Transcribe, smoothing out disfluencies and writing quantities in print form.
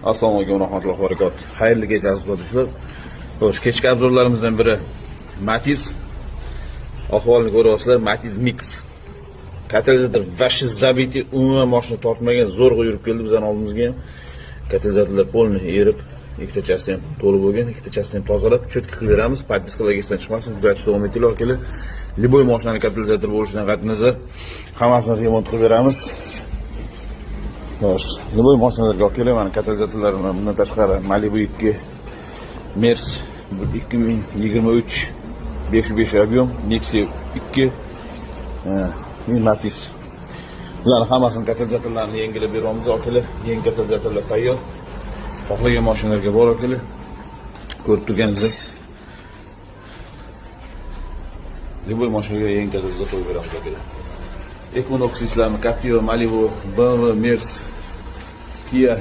Assalomu alaykum va rahmatullohi va barakatuh. Xayrli kecha aziz do'stlar. Xo'sh, kechki obzorlarimizdan biri Matiz. Ahvolini ko'ryapsizlar, Matiz Mix. Katalizator vashi zabiti umuman mashina tortmagan, zo'rg'a yurib keldi bizning oldimizga ham. Katalizatorlar polni erib, ikkitachasi ham to'lib bo'lgan, ikkitachasini ham tozalab, cho'tka qilib beramiz. Podpiskalarga esdan chiqmasin, kuzatishda davom etinglar akalar. Liboy mashinaning katalizator bo'lishidan qat'iy nazar hammasini remont qilib beramiz. Xo'sh, liboy mashinalarga olib kelib, mana katalizatorlarni bundan tashqari Malibu 2 Mers 2023 505 объем, Nexia 2 Matiz. Bularning hammasini katalizatorlarini yangilab beramiz akalar. Yangi katalizatorlar tayyor. Xohlagan mashinalarga bor akalar. Ko'rib turganingizdek liboy mashinaga yangi katalizator qo'yib beramiz akalar. Equinox islarni Captiva, Malibu, BMW, Mers, Kia